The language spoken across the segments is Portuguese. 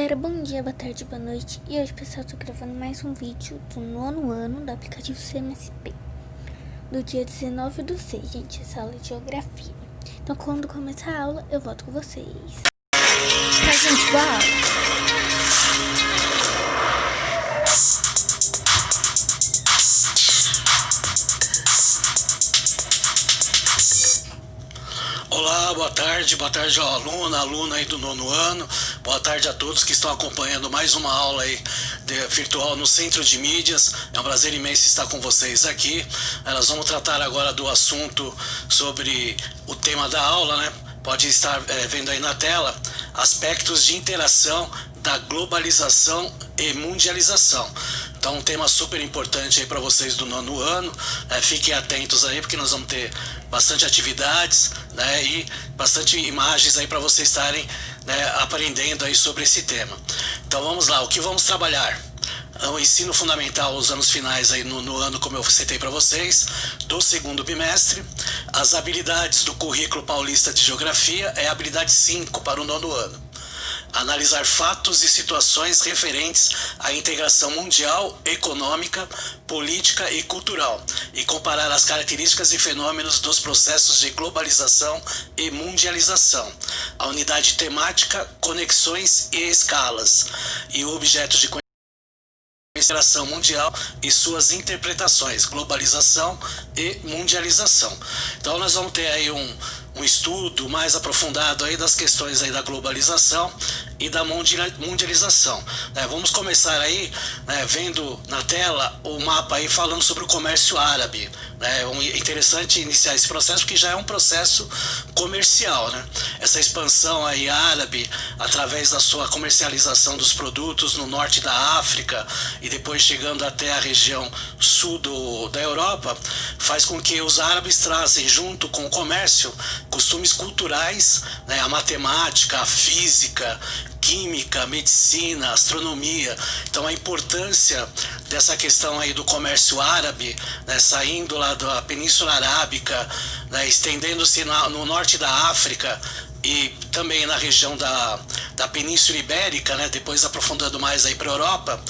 Galera, bom dia, boa tarde, boa noite. E hoje, pessoal, eu tô gravando mais um vídeo do 9º ano do aplicativo CMSP, do dia 19/6, gente, essa aula de geografia. Então, quando começar a aula, eu volto com vocês. Tá, gente, boa aula. Olá, boa tarde ao aluna aí do 9º ano, boa tarde a todos que estão acompanhando mais uma aula aí virtual no Centro de Mídias. É um prazer imenso estar com vocês aqui. Nós vamos tratar agora do assunto sobre o tema da aula, né? Pode estar vendo aí na tela, aspectos de interação da globalização e mundialização. Então, um tema super importante aí para vocês do 9º ano. Fiquem atentos aí, porque nós vamos ter bastante atividades, né, e bastante imagens aí para vocês estarem, né, aprendendo aí sobre esse tema. Então, vamos lá. O que vamos trabalhar? O ensino fundamental, os anos finais aí no ano, como eu citei para vocês, do 2º bimestre. As habilidades do currículo paulista de geografia é a habilidade 5 para o 9º ano. Analisar fatos e situações referentes à integração mundial, econômica, política e cultural, e comparar as características e fenômenos dos processos de globalização e mundialização. A unidade temática, conexões e escalas, e o objeto de integração mundial e suas interpretações, globalização e mundialização. Então nós vamos ter aí um estudo mais aprofundado aí das questões aí da globalização e da mundialização. Vamos começar aí, vendo na tela o mapa aí falando sobre o comércio árabe. É interessante iniciar esse processo porque já é um processo comercial, né? Essa expansão aí árabe através da sua comercialização dos produtos no norte da África e depois chegando até a região sul da Europa, faz com que os árabes trazem junto com o comércio costumes culturais, né, a matemática, a física, química, medicina, astronomia. Então a importância dessa questão aí do comércio árabe, né, saindo lá da Península Arábica, né, estendendo-se no norte da África e também na região da Península Ibérica, né, depois aprofundando mais aí para a Europa,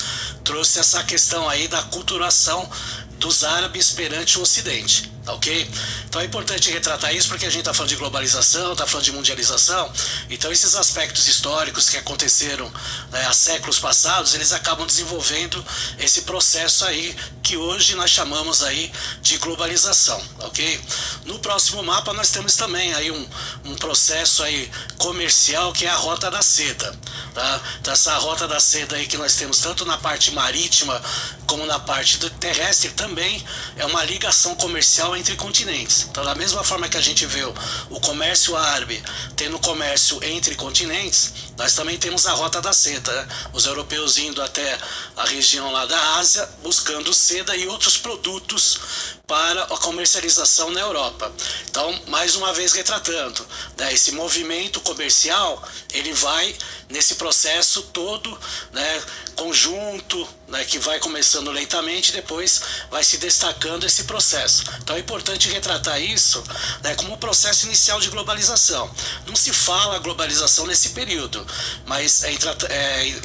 trouxe essa questão aí da culturação dos árabes perante o Ocidente. Ok? Então é importante retratar isso porque a gente está falando de globalização, está falando de mundialização. Então esses aspectos históricos que aconteceram, né, há séculos passados, eles acabam desenvolvendo esse processo aí que hoje nós chamamos aí de globalização, ok? No próximo mapa nós temos também aí um processo aí comercial que é a Rota da Seda, tá? Então essa Rota da Seda aí que nós temos tanto na parte marítima como na parte terrestre também é uma ligação comercial entre continentes. Então, da mesma forma que a gente vê o comércio árabe tendo comércio entre continentes, nós também temos a Rota da Seda, né? Os europeus indo até a região lá da Ásia, buscando seda e outros produtos para a comercialização na Europa. Então, mais uma vez retratando, né, esse movimento comercial, ele vai nesse processo todo, né, conjunto, né, que vai começando lentamente e depois vai se destacando esse processo. Então é importante retratar isso, né, como um processo inicial de globalização. Não se fala globalização nesse período, mas é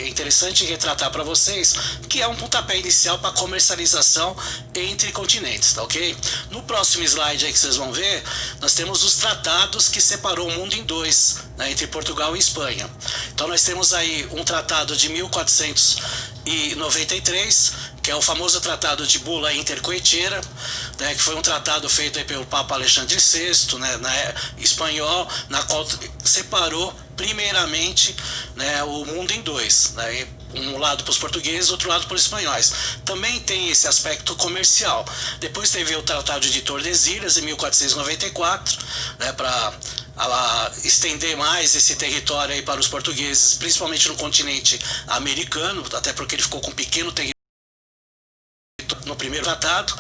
interessante retratar para vocês que é um pontapé inicial para a comercialização entre continentes, tá ok? No próximo slide aí que vocês vão ver, nós temos os tratados que separou o mundo em dois, né, entre Portugal e Espanha. Então nós temos aí um tratado de 1493, que é o famoso Tratado de Bula Intercoetera, né, que foi um tratado feito aí pelo Papa Alexandre VI, né, espanhol, na qual separou primeiramente, né, o mundo em dois, né, um lado para os portugueses, outro lado para os espanhóis. Também tem esse aspecto comercial. Depois teve o Tratado de Tordesilhas, em 1494, né, para estender mais esse território aí para os portugueses, principalmente no continente americano, até porque ele ficou com um pequeno território no primeiro tratado.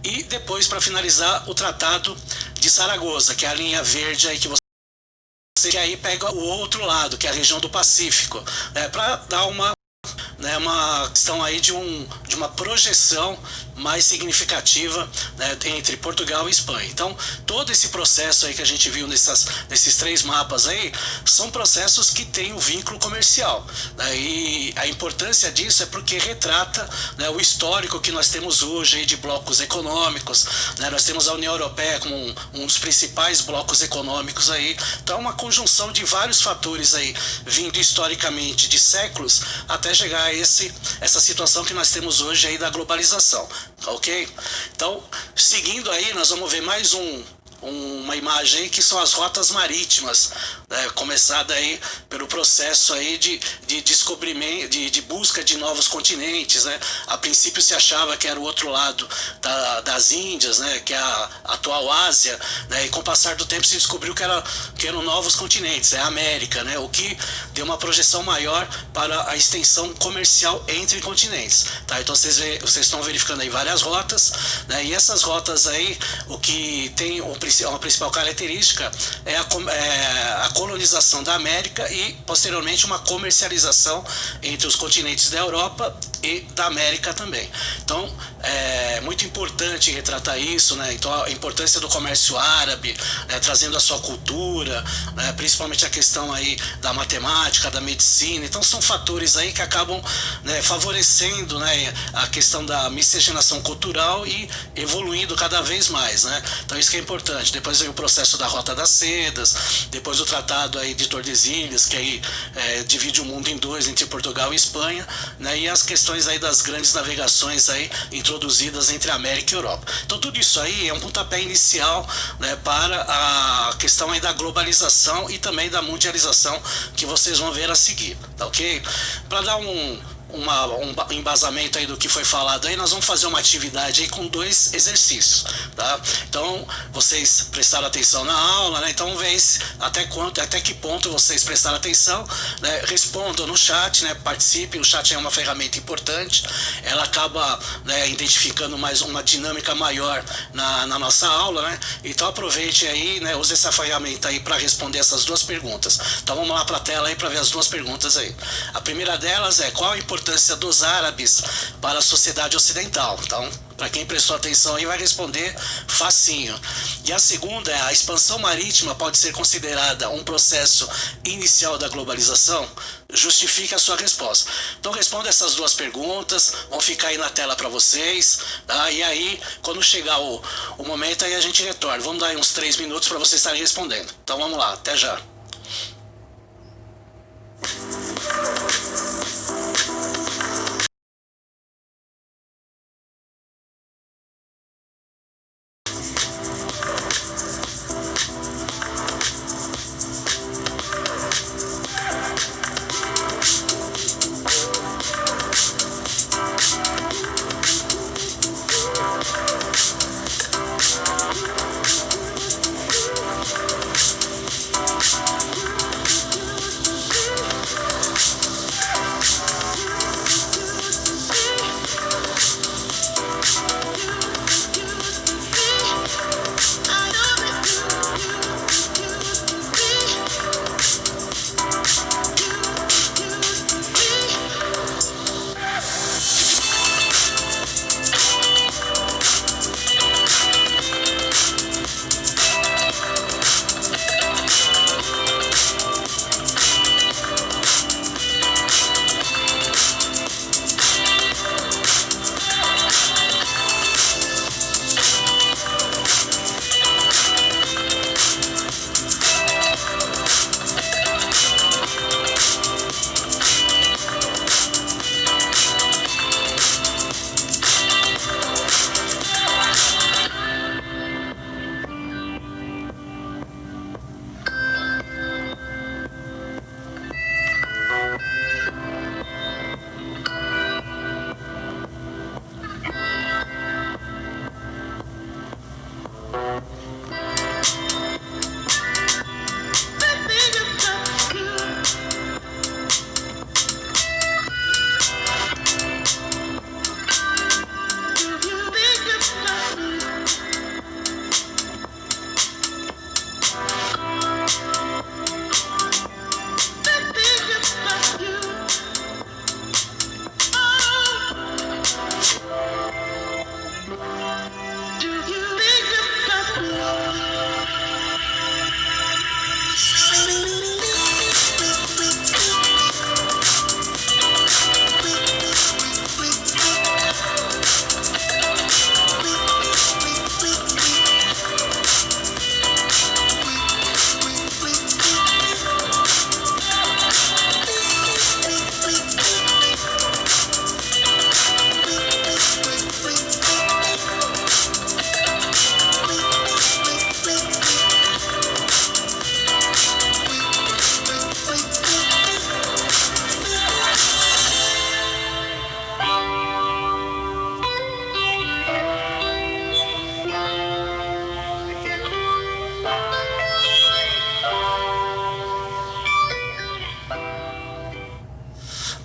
E depois, para finalizar, o Tratado de Zaragoza, que é a linha verde aí que aí pega o outro lado, que é a região do Pacífico, né, para dar uma, né, né, uma questão aí de uma projeção mais significativa, né, entre Portugal e Espanha. Então, todo esse processo aí que a gente viu nesses 3 mapas aí, são processos que têm um vínculo comercial, né, e a importância disso é porque retrata, né, o histórico que nós temos hoje aí de blocos econômicos, né, nós temos a União Europeia como um dos principais blocos econômicos aí, então é uma conjunção de vários fatores aí, vindo historicamente de séculos, até chegar a essa situação que nós temos hoje aí da globalização. Ok? Então, seguindo aí, nós vamos ver mais uma imagem aí que são as rotas marítimas, né, começada aí pelo processo aí de descobrimento, de busca de novos continentes, né? A princípio se achava que era o outro lado das Índias, né, que é a atual Ásia, né, e com o passar do tempo se descobriu que eram novos continentes, é a América, né, o que deu uma projeção maior para a extensão comercial entre continentes, tá? Então vocês estão verificando aí várias rotas, né, e essas rotas aí, o que tem uma principal característica é a colonização da América e, posteriormente, uma comercialização entre os continentes da Europa e da América também. Então, é muito importante retratar isso, né? Então, a importância do comércio árabe, né, trazendo a sua cultura, né, principalmente a questão aí da matemática, da medicina. Então, são fatores aí que acabam, né, favorecendo, né, a questão da miscigenação cultural e evoluindo cada vez mais, né? Então, isso que é importante. Depois vem o processo da Rota das Sedas, depois o Tratado aí de Tordesilhas, que aí divide o mundo em 2, entre Portugal e Espanha, né, e as questões aí das grandes navegações aí introduzidas entre América e Europa. Então tudo isso aí é um pontapé inicial, né, para a questão aí da globalização e também da mundialização que vocês vão ver a seguir, tá ok? Para dar um embasamento aí do que foi falado aí, nós vamos fazer uma atividade aí com 2 exercícios, tá? Então, vocês prestaram atenção na aula, né? Então, vê até que ponto vocês prestaram atenção, né? Respondam no chat, né? Participem, o chat é uma ferramenta importante, ela acaba, né, identificando mais uma dinâmica maior na nossa aula, né? Então, aproveite aí, né? Use essa ferramenta aí para responder essas 2 perguntas. Então, vamos lá para a tela aí para ver as 2 perguntas aí. A primeira delas é: qual a importância dos árabes para a sociedade ocidental? Então, para quem prestou atenção aí vai responder facinho. E a segunda é: a expansão marítima pode ser considerada um processo inicial da globalização? Justifique a sua resposta. Então responda essas 2 perguntas, vão ficar aí na tela para vocês, tá? E aí, quando chegar o momento, aí a gente retorna. Vamos dar aí uns 3 minutos para vocês estarem respondendo. Então vamos lá, até já.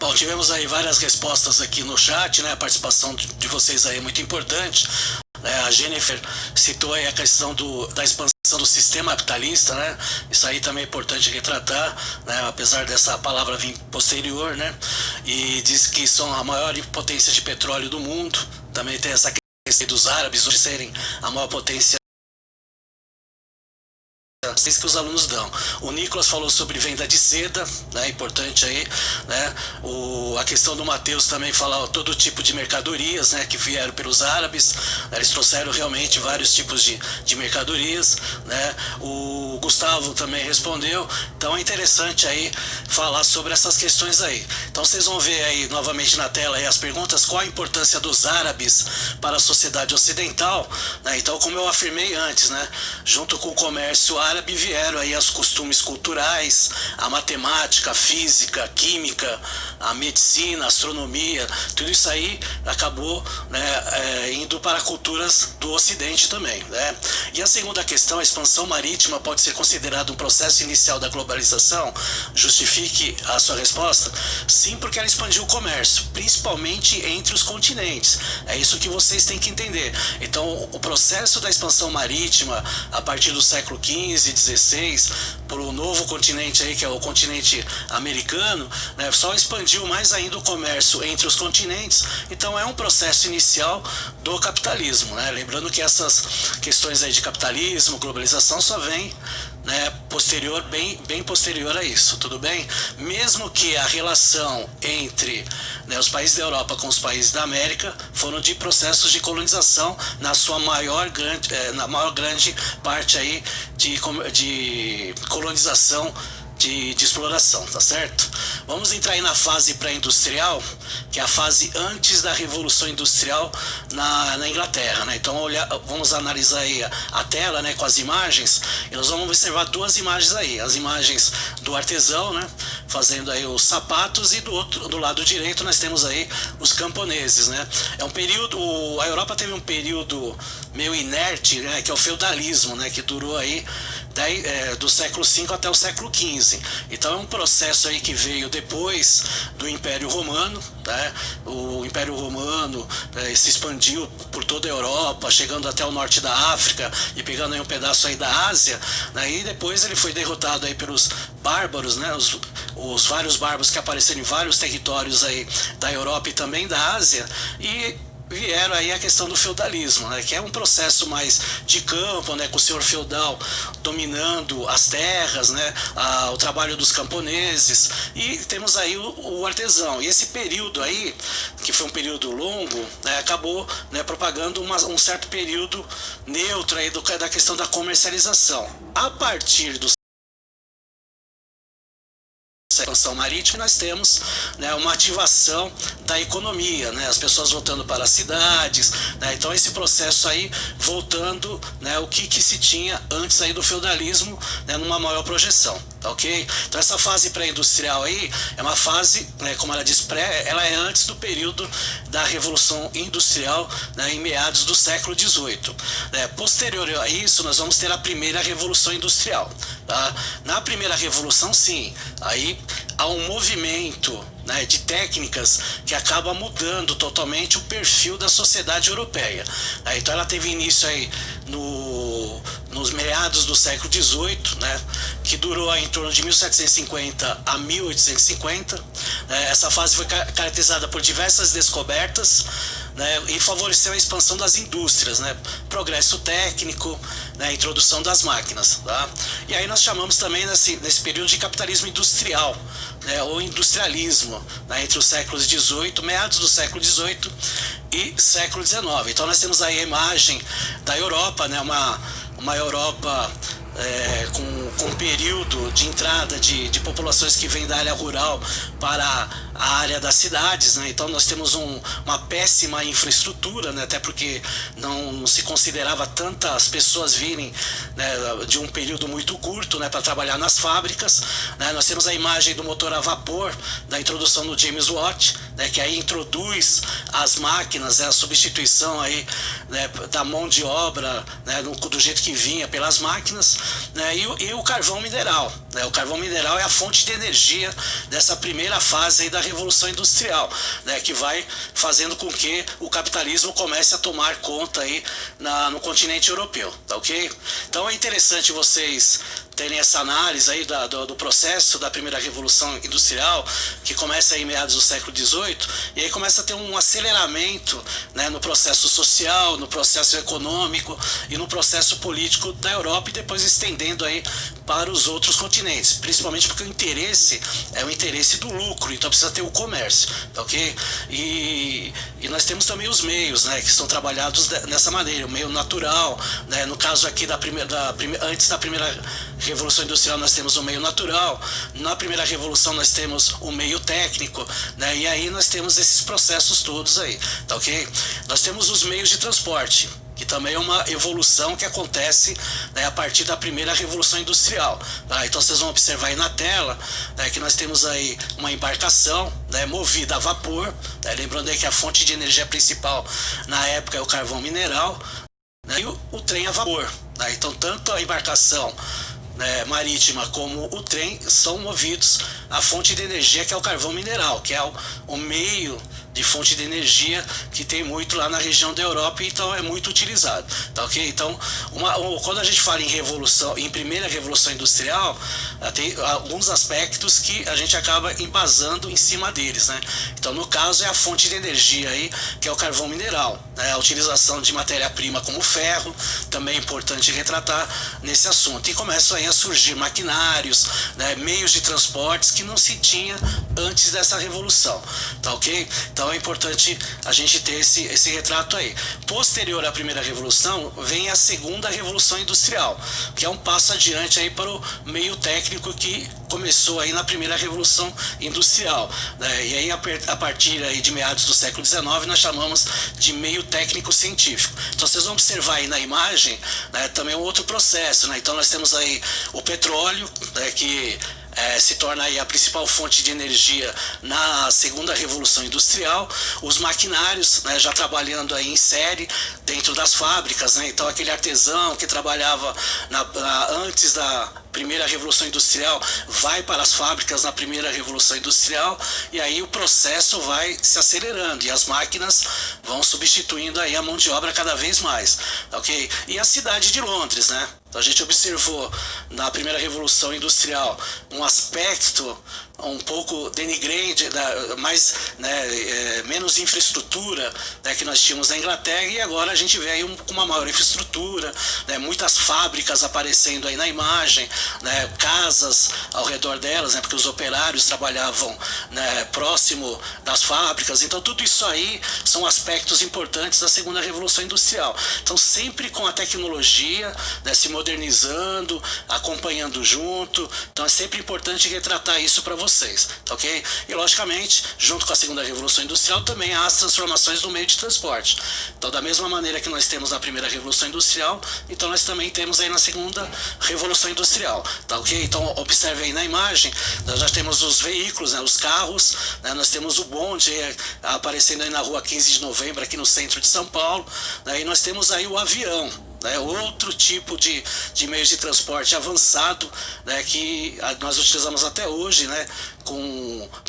Bom, tivemos aí várias respostas aqui no chat, né? A participação de vocês aí é muito importante. A Jennifer citou aí a questão da expansão do sistema capitalista, né? Isso aí também é importante retratar, né? Apesar dessa palavra vir posterior, né? E diz que são a maior potência de petróleo do mundo. Também tem essa questão dos árabes hoje serem a maior potência que os alunos dão. O Nicolas falou sobre venda de seda, né, importante aí, né? A questão do Matheus também fala todo tipo de mercadorias, né, que vieram pelos árabes, né, eles trouxeram realmente vários tipos de mercadorias, né? O Gustavo também respondeu, então é interessante aí falar sobre essas questões aí. Então vocês vão ver aí novamente na tela aí as perguntas, qual a importância dos árabes para a sociedade ocidental, né? Então, como eu afirmei antes, né, junto com o comércio árabe vieram aí os costumes culturais, a matemática, a física, a química, a medicina, a astronomia, tudo isso aí acabou, né, indo para culturas do Ocidente também, né? E a segunda questão, a expansão marítima pode ser considerado um processo inicial da globalização? Justifique a sua resposta? Sim, porque ela expandiu o comércio, principalmente entre os continentes. É isso que vocês têm que entender. Então, o processo da expansão marítima, a partir do século XV, XVI, para o novo continente aí, que é o continente americano, né, só expandiu mais ainda o comércio entre os continentes. Então é um processo inicial do capitalismo, né? Lembrando que essas questões aí de capitalismo, globalização só vem, né, posterior, bem posterior a isso, tudo bem? Mesmo que a relação entre, né, os países da Europa com os países da América foram de processos de colonização na sua maior grande parte aí de colonização, de exploração, tá certo? Vamos entrar aí na fase pré-industrial, que é a fase antes da Revolução Industrial na Inglaterra, né? Então vamos analisar aí a tela, né, com as imagens, e nós vamos observar duas imagens aí, as imagens do artesão, né, fazendo aí os sapatos, e do lado direito nós temos aí os camponeses, né? É um período, a Europa teve um período meio inerte, né, que é o feudalismo, né, que durou aí do século V até o século XV. Então é um processo aí que veio depois do Império Romano, né? O Império Romano se expandiu por toda a Europa, chegando até o norte da África e pegando aí um pedaço aí da Ásia, né? E depois ele foi derrotado aí pelos bárbaros, né? Os vários bárbaros que apareceram em vários territórios aí da Europa e também da Ásia, e vieram aí a questão do feudalismo, né, que é um processo mais de campo, né, com o senhor feudal dominando as terras, né, o trabalho dos camponeses, e temos aí o artesão. E esse período aí, que foi um período longo, né, acabou, né, propagando um certo período neutro aí da questão da comercialização. A partir do expansão marítima, nós temos, né, uma ativação da economia, né, as pessoas voltando para as cidades, né, então esse processo aí voltando, né, o que se tinha antes aí do feudalismo, né, numa maior projeção, tá ok? Então essa fase pré-industrial aí é uma fase, né, como ela diz, ela é antes do período da Revolução Industrial, né, em meados do século XVIII. Né, posterior a isso, nós vamos ter a primeira Revolução Industrial. Tá? Na primeira revolução, sim, aí há um movimento, né, de técnicas que acaba mudando totalmente o perfil da sociedade europeia. Então ela teve início aí nos meados do século XVIII, né, que durou aí em torno de 1750 a 1850. Essa fase foi caracterizada por diversas descobertas, né, e favoreceu a expansão das indústrias, né, progresso técnico, né, introdução das máquinas. Tá? E aí nós chamamos também nesse período de capitalismo industrial, né, ou industrialismo, né, entre os séculos XVIII, meados do século XVIII e século XIX. Então nós temos aí a imagem da Europa, né, uma Europa com um período de entrada de populações que vêm da área rural para a área das cidades, né? Então nós temos uma péssima infraestrutura, né? Até porque não se considerava tantas pessoas virem, né, de um período muito curto, né, para trabalhar nas fábricas, né? Nós temos a imagem do motor a vapor, da introdução do James Watt, né, que aí introduz as máquinas, né, a substituição aí, né, da mão de obra, né, do jeito que vinha pelas máquinas, né? E o carvão mineral, né? O carvão mineral é a fonte de energia dessa primeira fase aí da Revolução Industrial, né? Que vai fazendo com que o capitalismo comece a tomar conta aí no continente europeu, tá ok? Então é interessante vocês terem essa análise aí do processo da primeira Revolução Industrial, que começa aí em meados do século XVIII, e aí começa a ter um aceleramento, né, no processo social, no processo econômico e no processo político da Europa, e depois estendendo aí para os outros continentes, principalmente porque o interesse é o interesse do lucro, então precisa ter o comércio, tá ok? E nós temos também os meios, né, que são trabalhados dessa maneira, o meio natural, né, no caso aqui antes da primeira Revolução Industrial nós temos o meio natural, na primeira revolução nós temos o meio técnico, né, e aí nós temos esses processos todos aí, tá ok? Nós temos os meios de transporte, que também é uma evolução que acontece, né, a partir da primeira Revolução Industrial. Tá? Então vocês vão observar aí na tela, né, que nós temos aí uma embarcação, né, movida a vapor, né, lembrando aí que a fonte de energia principal na época é o carvão mineral, né, e o trem a vapor. Né? Então tanto a embarcação, né, marítima como o trem são movidos à fonte de energia que é o carvão mineral, que é o meio de fonte de energia que tem muito lá na região da Europa, então é muito utilizado, tá ok? Então, quando a gente fala em revolução, em primeira revolução industrial, tem alguns aspectos que a gente acaba embasando em cima deles, né? Então, no caso, é a fonte de energia aí, que é o carvão mineral, né? A utilização de matéria-prima como ferro, também é importante retratar nesse assunto. E começam aí a surgir maquinários, né, meios de transportes que não se tinha antes dessa revolução, tá ok? Então é importante a gente ter esse retrato aí. Posterior à primeira revolução, vem a segunda revolução industrial, que é um passo adiante aí para o meio técnico que começou aí na primeira revolução industrial, né? E aí a partir aí de meados do século XIX nós chamamos de meio técnico científico. Então vocês vão observar aí na imagem, né, também um outro processo, né? Então nós temos aí o petróleo, né, que se torna aí a principal fonte de energia na segunda revolução industrial, os maquinários, né, já trabalhando aí em série dentro das fábricas, né? Então aquele artesão que trabalhava antes da primeira revolução industrial vai para as fábricas na primeira revolução industrial, e aí o processo vai se acelerando e as máquinas vão substituindo aí a mão de obra cada vez mais, ok? E a cidade de Londres, né? Então a gente observou na primeira revolução industrial um aspecto um pouco denigrante, menos infraestrutura, né, que nós tínhamos na Inglaterra, e agora a gente vê aí com uma maior infraestrutura, né, muitas fábricas aparecendo aí na imagem, né, casas ao redor delas, né, porque os operários trabalhavam, né, próximo das fábricas. Então tudo isso aí são aspectos importantes da segunda revolução industrial. Então sempre com a tecnologia, né, se modernizando, acompanhando junto. Então é sempre importante retratar isso para vocês, tá ok? E logicamente, junto com a segunda revolução industrial, também há as transformações no meio de transporte. Então, da mesma maneira que nós temos na primeira revolução industrial, então nós também temos aí na segunda revolução industrial, tá ok? Então, observe aí na imagem, nós já temos os veículos, né, os carros, né, nós temos o bonde aparecendo aí na rua 15 de novembro, aqui no centro de São Paulo, né, e nós temos aí o avião, né, outro tipo de meios de transporte avançado, né, que nós utilizamos até hoje, né,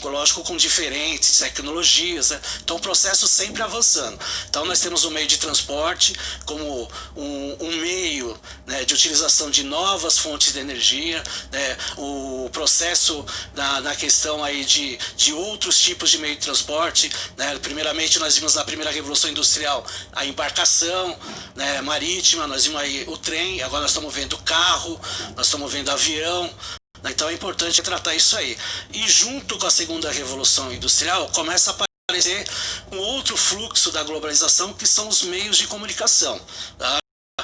lógico, com diferentes tecnologias, né? Então o processo sempre avançando. Então nós temos o meio de transporte como um meio, né, de utilização de novas fontes de energia, né? O processo na questão aí de outros tipos de meio de transporte, né? Primeiramente nós vimos na primeira revolução industrial a embarcação, né, marítima, nós vimos aí o trem, agora nós estamos vendo carro, nós estamos vendo avião. Então é importante tratar isso aí. E junto com a segunda revolução industrial começa a aparecer um outro fluxo da globalização, que são os meios de comunicação, tá?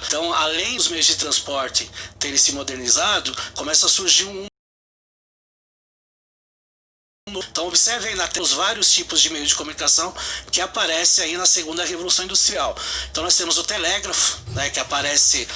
Então, além dos meios de transporte terem se modernizado, começa a surgir Então observe aí na tela os vários tipos de meio de comunicação que aparecem aí na segunda revolução industrial. Então nós temos o telégrafo, né, que aparece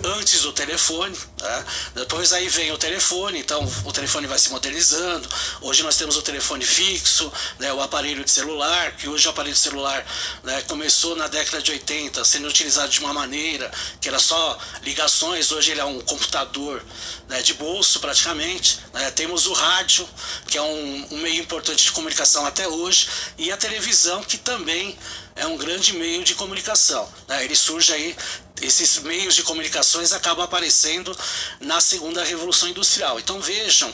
antes do telefone, né? Depois aí vem o telefone, então o telefone vai se modernizando. Hoje nós temos o telefone fixo, né, o aparelho de celular, que hoje o aparelho de celular, né, começou na década de 80 sendo utilizado de uma maneira que era só ligações, hoje ele é um computador, né, de bolso praticamente, né? Temos o rádio, que é um meio importante de comunicação até hoje, e a televisão, que também é um grande meio de comunicação, né? Ele surge aí, esses meios de comunicações acabam aparecendo na segunda revolução industrial. Então vejam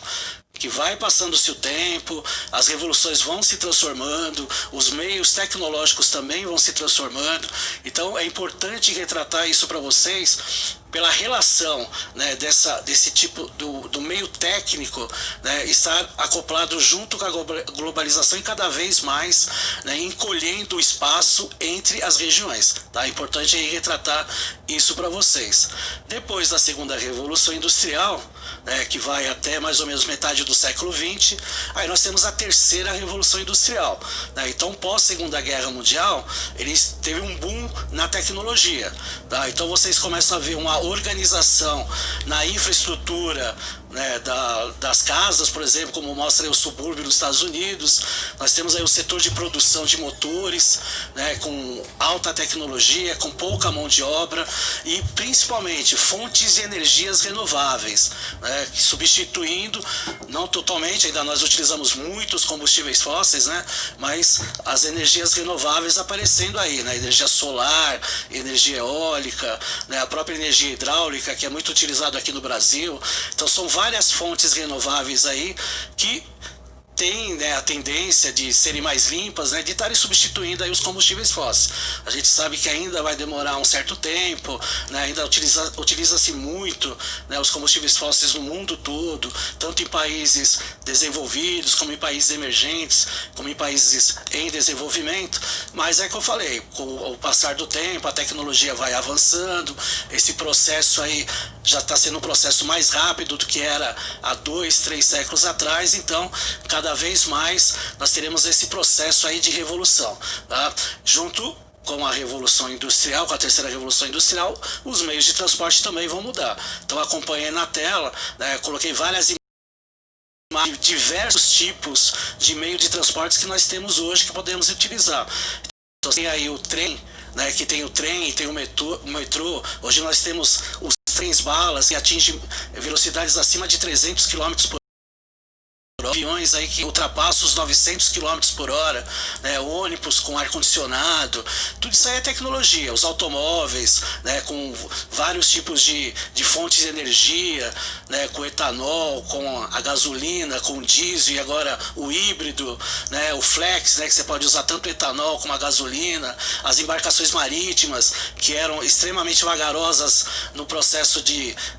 que vai passando-se o tempo, as revoluções vão se transformando, os meios tecnológicos também vão se transformando. Então é importante retratar isso para vocês pela relação, né, desse tipo do meio técnico, né, estar acoplado junto com a globalização e cada vez mais, né, encolhendo o espaço entre as regiões. Tá? É importante aí retratar isso para vocês. Depois da segunda revolução industrial, né, que vai até mais ou menos metade do século XX, aí nós temos a terceira revolução industrial, né? Então, pós Segunda Guerra Mundial, eles teve um boom na tecnologia, tá? Então vocês começam a ver uma organização na infraestrutura, né, das casas, por exemplo, como mostra aí o subúrbio dos Estados Unidos. Nós temos aí o setor de produção de motores, né, com alta tecnologia, com pouca mão de obra e principalmente fontes de energias renováveis, né, substituindo, não totalmente, ainda nós utilizamos muitos combustíveis fósseis, né, mas as energias renováveis aparecendo aí, né, energia solar, energia eólica, né, a própria energia hidráulica, que é muito utilizado aqui no Brasil. Então são várias fontes renováveis aí que tem, né, a tendência de serem mais limpas, né, de estarem substituindo aí os combustíveis fósseis. A gente sabe que ainda vai demorar um certo tempo, né, ainda utiliza-se muito, né, os combustíveis fósseis no mundo todo, tanto em países desenvolvidos, como em países emergentes, como em países em desenvolvimento, mas é que eu falei, com o passar do tempo, a tecnologia vai avançando, esse processo aí já está sendo um processo mais rápido do que era há 2, 3 séculos atrás, então cada vez mais nós teremos esse processo aí de revolução, tá? Junto com a revolução industrial, com a terceira revolução industrial, os meios de transporte também vão mudar. Então acompanhei na tela, né, coloquei várias imagens de diversos tipos de meio de transportes que nós temos hoje que podemos utilizar. Então tem aí o trem, né, que tem o trem, tem o metrô. Hoje nós temos os trens balas que atingem velocidades acima de 300 km por aviões aí que ultrapassam os 900 km por hora, né, ônibus com ar-condicionado, tudo isso aí é tecnologia, os automóveis, né, com vários tipos de fontes de energia, né, com etanol, com a gasolina, com o diesel e agora o híbrido, né, o flex, né, que você pode usar tanto etanol como a gasolina, as embarcações marítimas que eram extremamente vagarosas no processo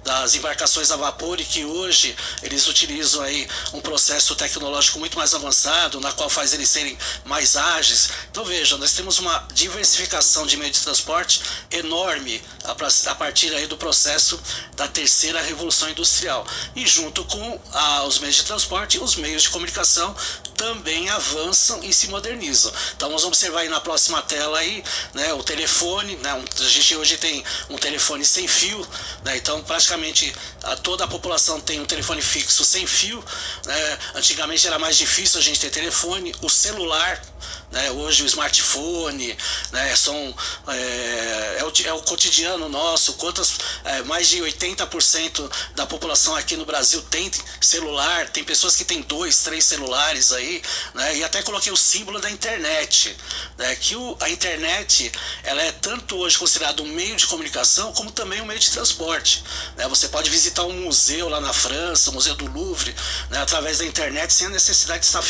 das embarcações a vapor e que hoje eles utilizam aí um processo tecnológico muito mais avançado, na qual faz eles serem mais ágeis. Então veja, nós temos uma diversificação de meio de transporte enorme a partir aí do processo da terceira revolução industrial. E junto com os meios de transporte, os meios de comunicação também avançam e se modernizam. Então vamos observar aí na próxima tela aí, né, o telefone, né, a gente hoje tem um telefone sem fio, né, então praticamente toda a população tem um telefone fixo sem fio, né, antigamente era mais difícil a gente ter telefone, o celular, né, hoje o smartphone, né, é o cotidiano nosso. Mais de 80% da população aqui no Brasil tem celular, tem pessoas que têm 2, 3 celulares aí, né, e até coloquei o símbolo da internet, né, que a internet ela é tanto hoje considerada um meio de comunicação como também um meio de transporte, né. Você pode visitar um museu lá na França, o Museu do Louvre, né, através da internet, sem a necessidade de estar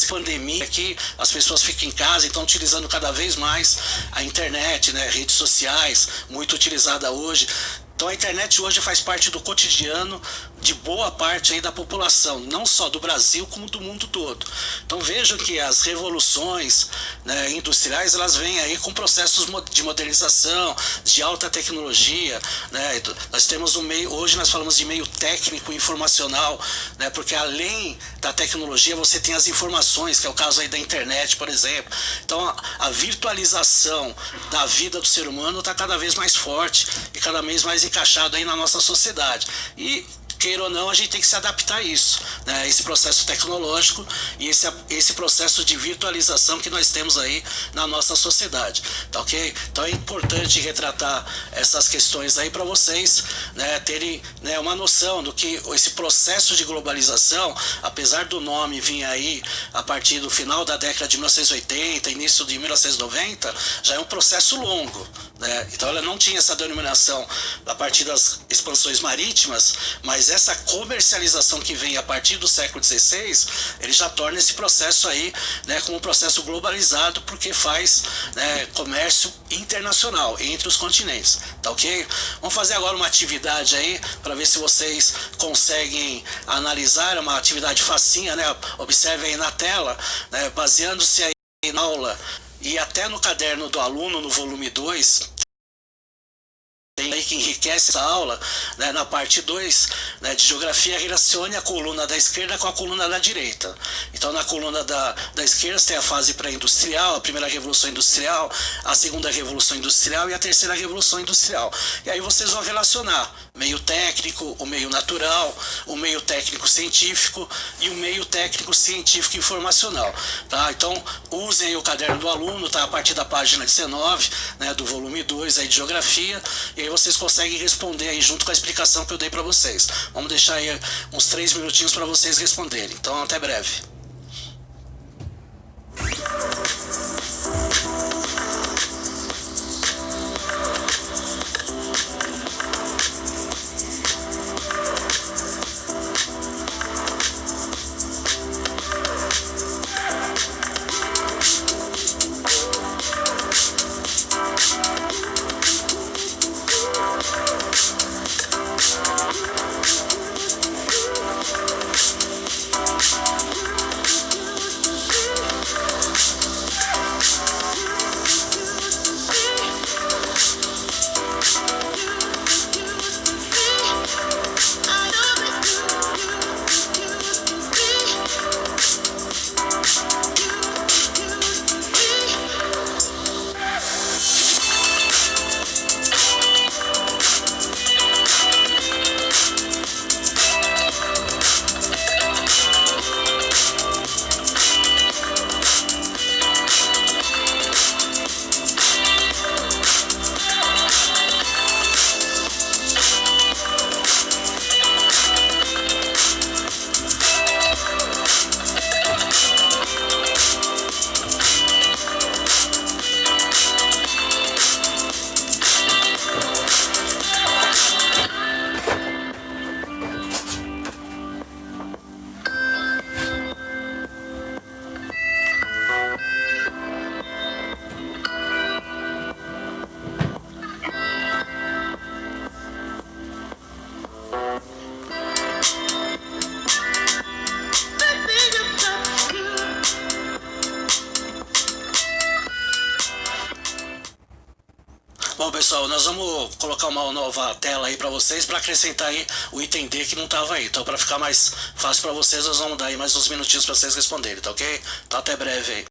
pandemia aqui, as pessoas ficam em casa, então utilizando cada vez mais a internet, né, redes sociais, muito utilizada hoje. Então a internet hoje faz parte do cotidiano de boa parte aí da população, não só do Brasil como do mundo todo. Então vejam que as revoluções, né, industriais, elas vêm aí com processos de modernização, de alta tecnologia, né? Nós temos um meio, hoje nós falamos de meio técnico informacional, né, porque além da tecnologia você tem as informações, que é o caso aí da internet, por exemplo. Então a virtualização da vida do ser humano está cada vez mais forte e cada vez mais encaixado aí na nossa sociedade. E queira ou não, a gente tem que se adaptar a isso, né? Esse processo tecnológico e esse processo de virtualização que nós temos aí na nossa sociedade, tá ok? Então é importante retratar essas questões aí para vocês, né, terem, né, uma noção do que esse processo de globalização, apesar do nome vir aí a partir do final da década de 1980, início de 1990, já é um processo longo, né? Então ela não tinha essa denominação a partir das expansões marítimas, mas essa comercialização que vem a partir do século XVI, ele já torna esse processo aí, né, como um processo globalizado, porque faz, né, comércio internacional entre os continentes, tá ok? Vamos fazer agora uma atividade aí, para ver se vocês conseguem analisar, é uma atividade facinha, né? Observe aí na tela, né, baseando-se aí na aula e até no caderno do aluno, no volume 2, tem aí que enriquece essa aula, né, na parte 2, né, de geografia, relacione a coluna da esquerda com a coluna da direita. Então na coluna da esquerda tem a fase pré-industrial, a primeira revolução industrial, a segunda revolução industrial e a terceira revolução industrial. E aí vocês vão relacionar meio técnico, o meio natural, o meio técnico científico e o meio técnico científico informacional, tá? Então usem aí o caderno do aluno, tá, a partir da página 19, né, do volume 2 aí de geografia, e aí vocês conseguem responder aí junto com a explicação que eu dei para vocês. Vamos deixar aí uns 3 minutinhos para vocês responderem. Então até breve. Bom, pessoal, nós vamos colocar uma nova tela aí para vocês para acrescentar aí o item D que não estava aí. Então, para ficar mais fácil para vocês, nós vamos dar aí mais uns minutinhos para vocês responderem, tá ok? Então, até breve aí.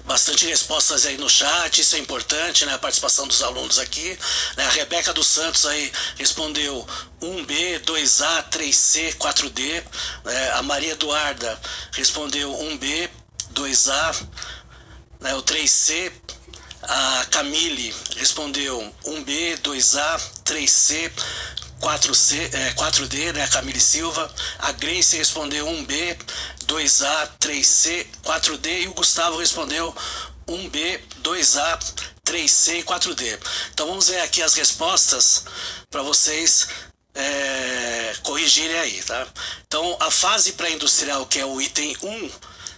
bastante respostas aí no chat, isso é importante, né? A participação dos alunos aqui, né? A Rebeca dos Santos aí respondeu 1B, 2A, 3C, 4D, né? A Maria Eduarda respondeu 1B, 2A, né? O 3C. A Camille respondeu 1B, 2A, 3C, 4D, né? A Camille Silva. A Grace respondeu 1B, 2A, 3C, 4D. E o Gustavo respondeu 1B, 2A, 3C e 4D. Então vamos ver aqui as respostas para vocês corrigirem aí, tá? Então a fase pré-industrial, que é o item 1,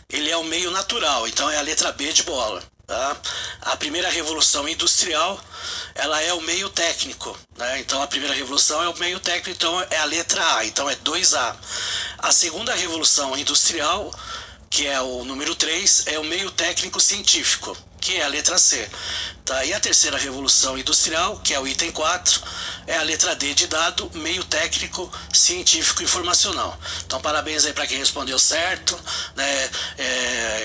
ele é o meio natural, então é a letra B de bola. Tá? A primeira revolução industrial, ela é o meio técnico, né? Então a primeira revolução é o meio técnico, então é a letra A, então é 2A. A segunda revolução industrial, que é o número 3, é o meio técnico científico, que é a letra C. Tá? E a terceira revolução industrial, que é o item 4, é a letra D de dado, meio técnico, científico e informacional. Então parabéns aí para quem respondeu certo, né?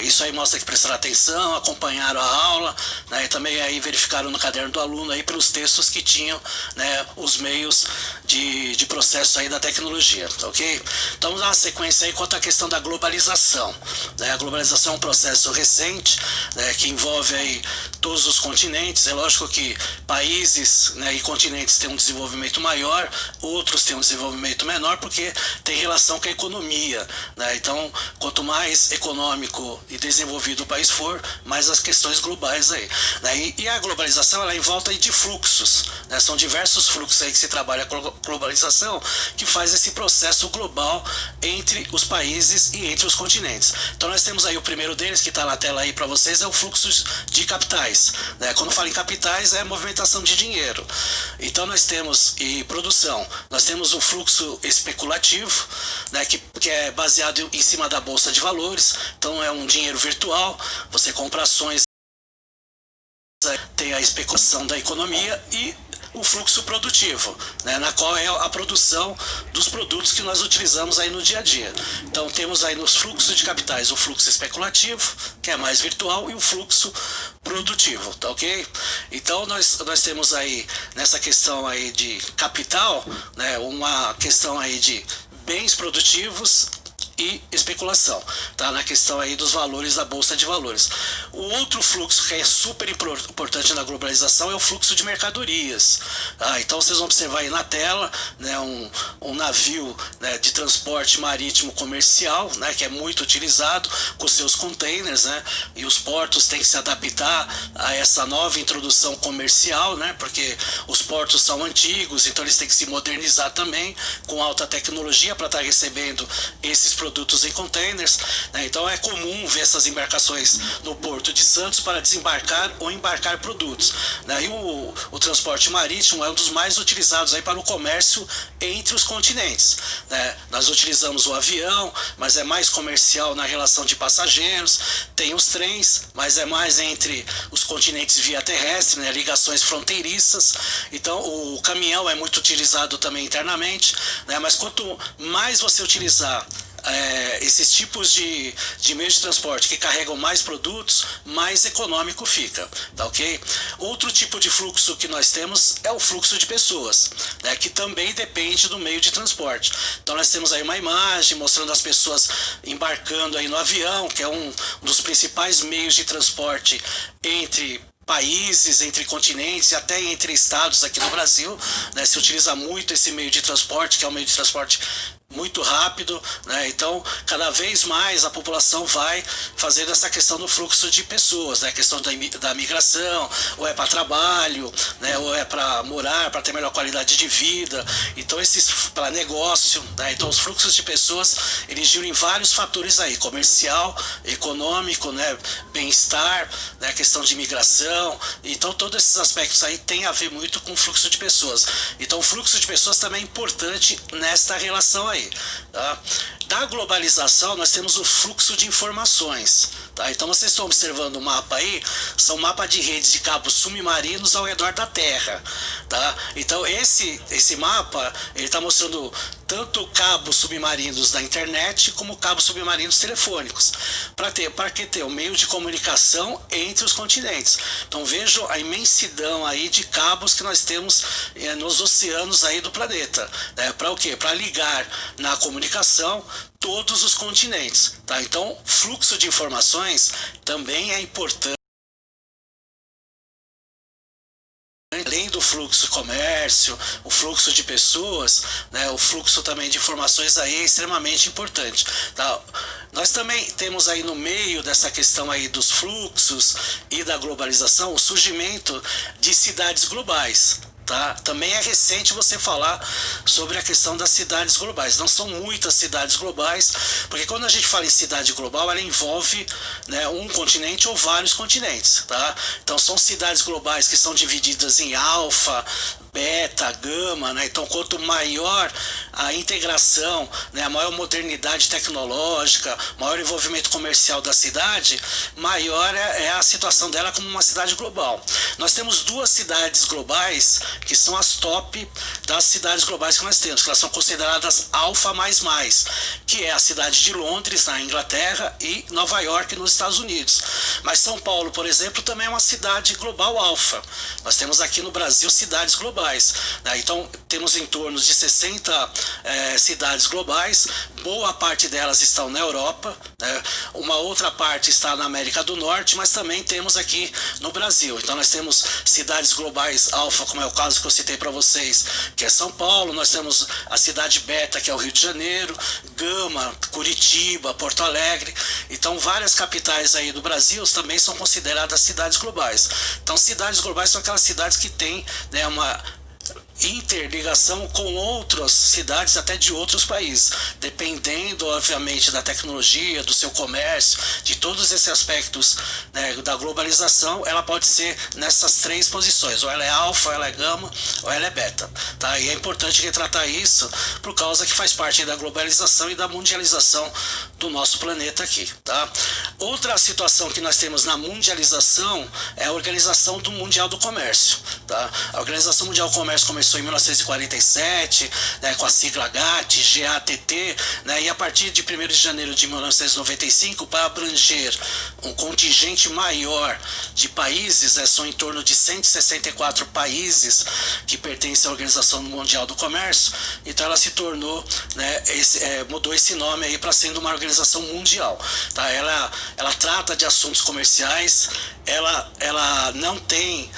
Isso aí mostra que prestaram atenção, acompanharam a aula, né? E também aí verificaram no caderno do aluno aí pelos textos que tinham, né, os meios de processo aí da tecnologia, tá ok? Então vamos dar uma sequência aí quanto à questão da globalização, né? A globalização é um processo recente, né, que envolve aí todos os continentes. É lógico que países, né, e continentes têm um desenvolvimento maior, outros têm um desenvolvimento menor, porque tem relação com a economia, né? Então, quanto mais econômico e desenvolvido o país for, mais as questões globais aí, né? E a globalização, ela é em volta aí de fluxos, né? São diversos fluxos aí que se trabalha com a globalização, que faz esse processo global entre os países e entre os continentes. Então nós temos aí o primeiro deles, que está na tela aí para vocês, é o fluxo de capitais, né? Quando falo em capitais, é movimentação de dinheiro. Então nós temos, e produção, nós temos o fluxo especulativo, né, que é baseado em cima da bolsa de valores. Então é um dinheiro virtual, você compra ações, tem a especulação da economia, e o fluxo produtivo, né, na qual é a produção dos produtos que nós utilizamos aí no dia a dia. Então temos aí nos fluxos de capitais o fluxo especulativo, que é mais virtual, e o fluxo produtivo, tá ok? Então nós temos aí nessa questão aí de capital, né, uma questão aí de bens produtivos e especulação, tá? Na questão aí dos valores da bolsa de valores. O outro fluxo que é super importante na globalização é o fluxo de mercadorias. Então vocês vão observar aí na tela, né, um navio, né, de transporte marítimo comercial, né, que é muito utilizado com seus containers, né, e os portos têm que se adaptar a essa nova introdução comercial, né, porque os portos são antigos, então eles têm que se modernizar também com alta tecnologia para estar recebendo esses produtos em containers, né? Então é comum ver essas embarcações no Porto de Santos para desembarcar ou embarcar produtos, né? E o transporte marítimo é um dos mais utilizados aí para o comércio entre os continentes, né? Nós utilizamos o avião, mas é mais comercial na relação de passageiros. Tem os trens, mas é mais entre os continentes via terrestre, né? Ligações fronteiriças. Então o caminhão é muito utilizado também internamente, né? Mas quanto mais você utilizar esses tipos de meios de transporte que carregam mais produtos, mais econômico fica, tá ok? Outro tipo de fluxo que nós temos é o fluxo de pessoas, né, que também depende do meio de transporte. Então nós temos aí uma imagem mostrando as pessoas embarcando aí no avião, que é um dos principais meios de transporte entre países, entre continentes e até entre estados aqui no Brasil, né? Se utiliza muito esse meio de transporte, que é um meio de transporte muito rápido, né? Então cada vez mais a população vai fazendo essa questão do fluxo de pessoas, né? A questão da migração, ou é para trabalho, né? Ou é para morar, para ter melhor qualidade de vida. Então esses para negócio, né? Então os fluxos de pessoas, eles giram em vários fatores aí: comercial, econômico, né? Bem-estar, né? Questão de migração. Então todos esses aspectos aí têm a ver muito com o fluxo de pessoas. Então o fluxo de pessoas também é importante nesta relação aí, tá? Da globalização, nós temos o fluxo de informações. Tá? Então, vocês estão observando o mapa aí, são mapas de redes de cabos submarinos ao redor da Terra. Tá? Então, esse mapa, ele está mostrando tanto cabos submarinos da internet como cabos submarinos telefônicos, para que ter um meio de comunicação entre os continentes. Então vejo a imensidão aí de cabos que nós temos nos oceanos aí do planeta, né? Para o quê? Para ligar na comunicação todos os continentes, tá? Então fluxo de informações também é importante. Além do fluxo de comércio, o fluxo de pessoas, né, o fluxo também de informações aí é extremamente importante. Tá? Nós também temos aí no meio dessa questão aí dos fluxos e da globalização o surgimento de cidades globais. Tá? Também é recente você falar sobre a questão das cidades globais. Não são muitas cidades globais, porque quando a gente fala em cidade global, ela envolve, né, um continente ou vários continentes. Tá? Então são cidades globais que são divididas em alfa, beta, gama, né? Então quanto maior a integração, né, a maior modernidade tecnológica, maior envolvimento comercial da cidade, maior é a situação dela como uma cidade global. Nós temos duas cidades globais que são as top das cidades globais que nós temos, que elas são consideradas alfa mais, que é a cidade de Londres, na Inglaterra, e Nova York, nos Estados Unidos. Mas São Paulo, por exemplo, também é uma cidade global alfa. Nós temos aqui no Brasil cidades globais, né? Então temos em torno de 60 cidades globais, boa parte delas estão na Europa, né? Uma outra parte está na América do Norte, mas também temos aqui no Brasil. Então nós temos cidades globais alfa, como é o caso que eu citei para vocês, que é São Paulo. Nós temos a cidade beta, que é o Rio de Janeiro, gama, Curitiba, Porto Alegre. Então várias capitais aí do Brasil também são consideradas cidades globais. Então cidades globais são aquelas cidades que têm, né, uma interligação com outras cidades até de outros países, dependendo obviamente da tecnologia, do seu comércio, de todos esses aspectos, né, da globalização. Ela pode ser nessas três posições, ou ela é alfa, ou ela é gama, ou ela é beta, tá? E é importante retratar isso por causa que faz parte da globalização e da mundialização do nosso planeta aqui, tá? Outra situação que nós temos na mundialização é a Organização Mundial do Comércio, tá? A Organização Mundial do Comércio começou em 1947, né, com a sigla GATT, né, e a partir de 1º de janeiro de 1995, para abranger um contingente maior de países, são em torno de 164 países que pertencem à Organização Mundial do Comércio. Então ela se tornou, né, mudou esse nome aí para sendo uma organização mundial, tá? Ela trata de assuntos comerciais, ela não tem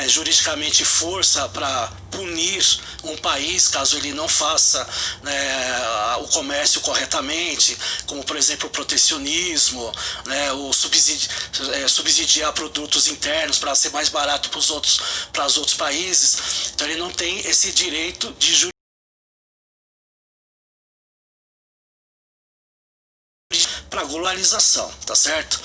juridicamente força para punir um país caso ele não faça, né, o comércio corretamente, como por exemplo o protecionismo, né, o subsidiar produtos internos para ser mais barato para os outros países. Então ele não tem esse direito de para globalização, tá certo?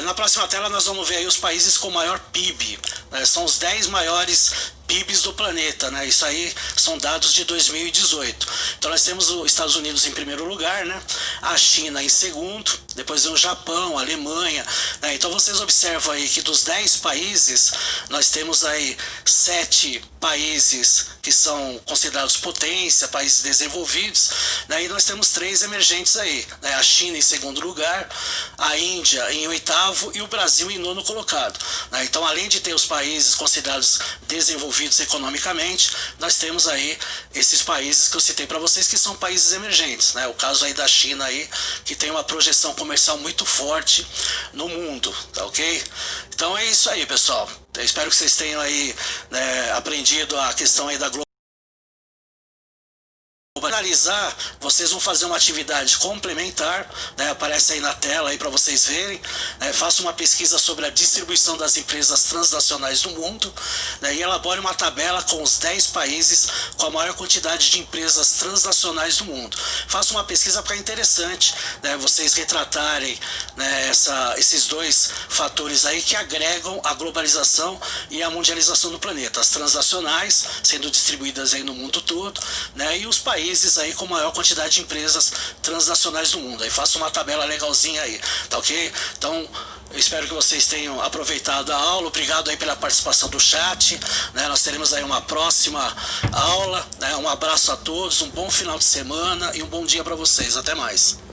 Na próxima tela nós vamos ver aí os países com maior PIB, né? São os 10 maiores PIBs do planeta, né? Isso aí são dados de 2018. Então nós temos os Estados Unidos em primeiro lugar, né? A China em segundo, depois vem o Japão, a Alemanha, né? Então vocês observam aí que dos 10 países, nós temos aí 7 países que são considerados potência, países desenvolvidos, né? E nós temos 3 emergentes aí, né? A China em segundo lugar, a Índia em oitavo e o Brasil em nono colocado, né? Então além de ter os países considerados desenvolvidos economicamente, nós temos aí esses países que eu citei para vocês, que são países emergentes, né? O caso aí da China aí, que tem uma projeção comercial muito forte no mundo, tá ok? Então é isso aí, pessoal. Eu espero que vocês tenham aí, né, aprendido a questão aí da globalização. Para finalizar, vocês vão fazer uma atividade complementar, né, aparece aí na tela aí para vocês verem, né, faça uma pesquisa sobre a distribuição das empresas transnacionais do mundo, né, e elabore uma tabela com os 10 países com a maior quantidade de empresas transnacionais do mundo. Faça uma pesquisa porque é interessante, né, vocês retratarem, né, esses dois fatores aí que agregam a globalização e a mundialização do planeta, as transnacionais sendo distribuídas aí no mundo todo, né, e os países países aí com maior quantidade de empresas transnacionais do mundo. Aí faço uma tabela legalzinha aí, tá ok? Então, eu espero que vocês tenham aproveitado a aula. Obrigado aí pela participação do chat, né? Nós teremos aí uma próxima aula, né? Um abraço a todos, um bom final de semana e um bom dia para vocês. Até mais.